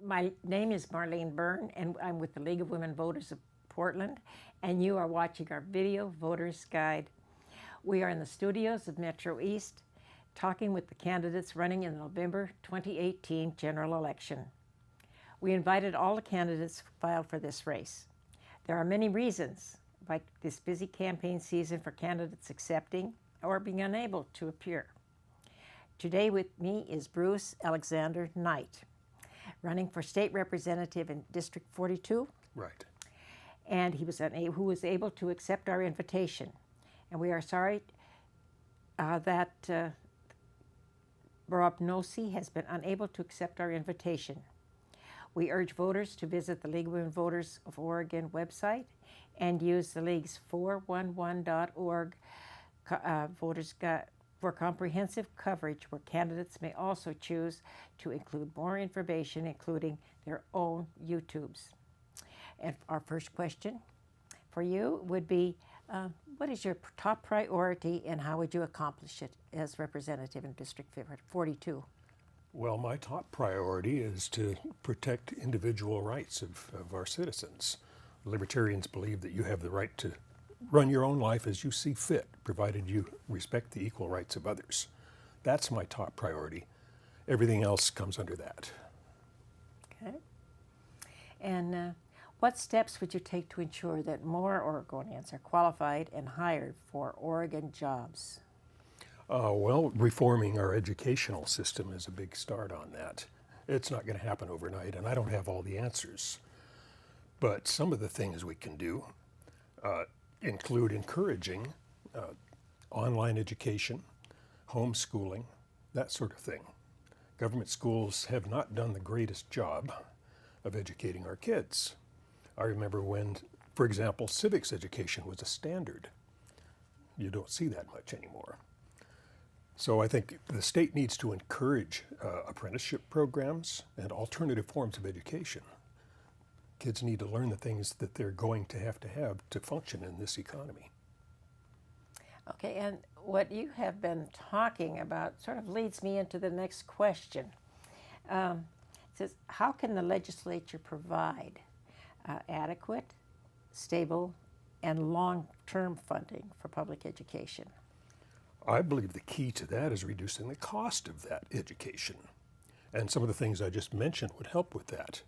My name is Marlene Byrne, and I'm with the League of Women Voters of Portland, and you are watching our video Voter's Guide. We are in the studios of MetroEast, talking with the candidates running in the November 2018 general election. We invited all the candidates filed for this race. There are many reasons, like this busy campaign season, for candidates accepting or being unable to appear. Today with me is Bruce Alexander Knight, running for state representative in District 42. Right. And who was able to accept our invitation. And we are sorry that Rob Nosey has been unable to accept our invitation. We urge voters to visit the League of Women Voters of Oregon website and use the League's 411.org Voters Guide for comprehensive coverage, where candidates may also choose to include more information, including their own YouTubes. And our first question for you would be, what is your top priority and how would you accomplish it as representative in District 42? Well, my top priority is to protect individual rights of our citizens. Libertarians believe that you have the right to run your own life as you see fit, provided you respect the equal rights of others. That's my top priority. Everything else comes under that. Okay. And what steps would you take to ensure that more Oregonians are qualified and hired for Oregon jobs? Well, reforming our educational system is a big start on that. It's not going to happen overnight, and I don't have all the answers. But some of the things we can do include encouraging online education, homeschooling, that sort of thing. Government schools have not done the greatest job of educating our kids. I remember when, for example, civics education was a standard. You don't see that much anymore. So I think the state needs to encourage apprenticeship programs and alternative forms of education. Kids need to learn the things that they're going to have to function in this economy. Okay, and what you have been talking about sort of leads me into the next question. It says, how can the legislature provide adequate, stable, and long-term funding for public education? I believe the key to that is reducing the cost of that education. And some of the things I just mentioned would help with that.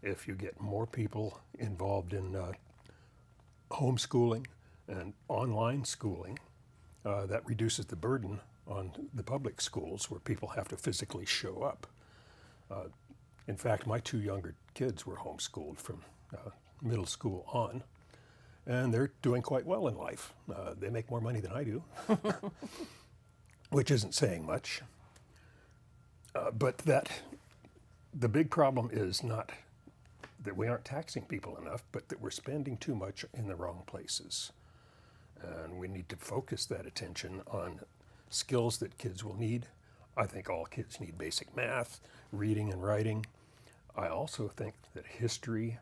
If you get more people involved in homeschooling and online schooling, that reduces the burden on the public schools where people have to physically show up. In fact, my two younger kids were homeschooled from middle school on, and they're doing quite well in life. They make more money than I do, which isn't saying much. But the big problem is not that we aren't taxing people enough, but that we're spending too much in the wrong places. And we need to focus that attention on skills that kids will need. I think all kids need basic math, reading and writing. I also think that history,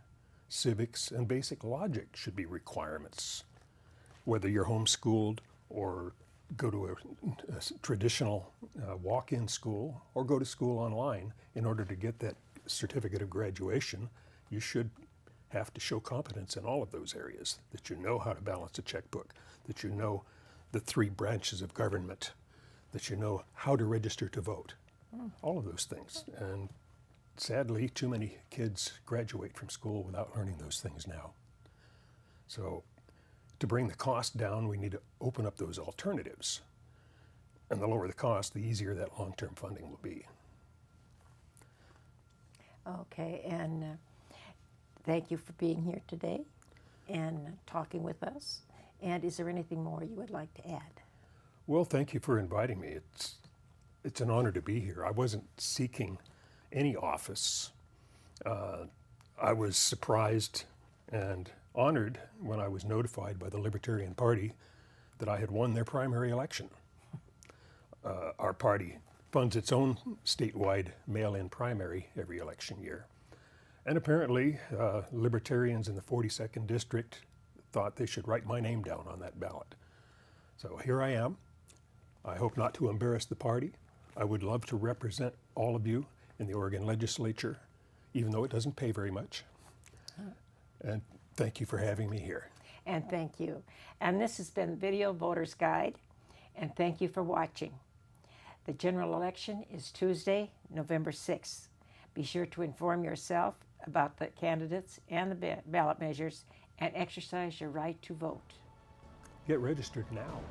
civics, and basic logic should be requirements. Whether you're homeschooled or go to a traditional walk-in school or go to school online, in order to get that certificate of graduation, you should have to show competence in all of those areas, that you know how to balance a checkbook, that you know the three branches of government, that you know how to register to vote, all of those things. And sadly, too many kids graduate from school without learning those things now. So to bring the cost down, we need to open up those alternatives. And the lower the cost, the easier that long-term funding will be. Okay, and thank you for being here today and talking with us. And is there anything more you would like to add? Well, thank you for inviting me. It's an honor to be here. I wasn't seeking any office. I was surprised and honored when I was notified by the Libertarian Party that I had won their primary election. Our party funds its own statewide mail-in primary every election year. And apparently, libertarians in the 42nd District thought they should write my name down on that ballot. So here I am. I hope not to embarrass the party. I would love to represent all of you in the Oregon legislature even though it doesn't pay very much. And thank you for having me here. And thank you. And this has been Video Voters Guide, and thank you for watching. The general election is Tuesday, November 6th. Be sure to inform yourself about the candidates and the ballot measures and exercise your right to vote. Get registered now.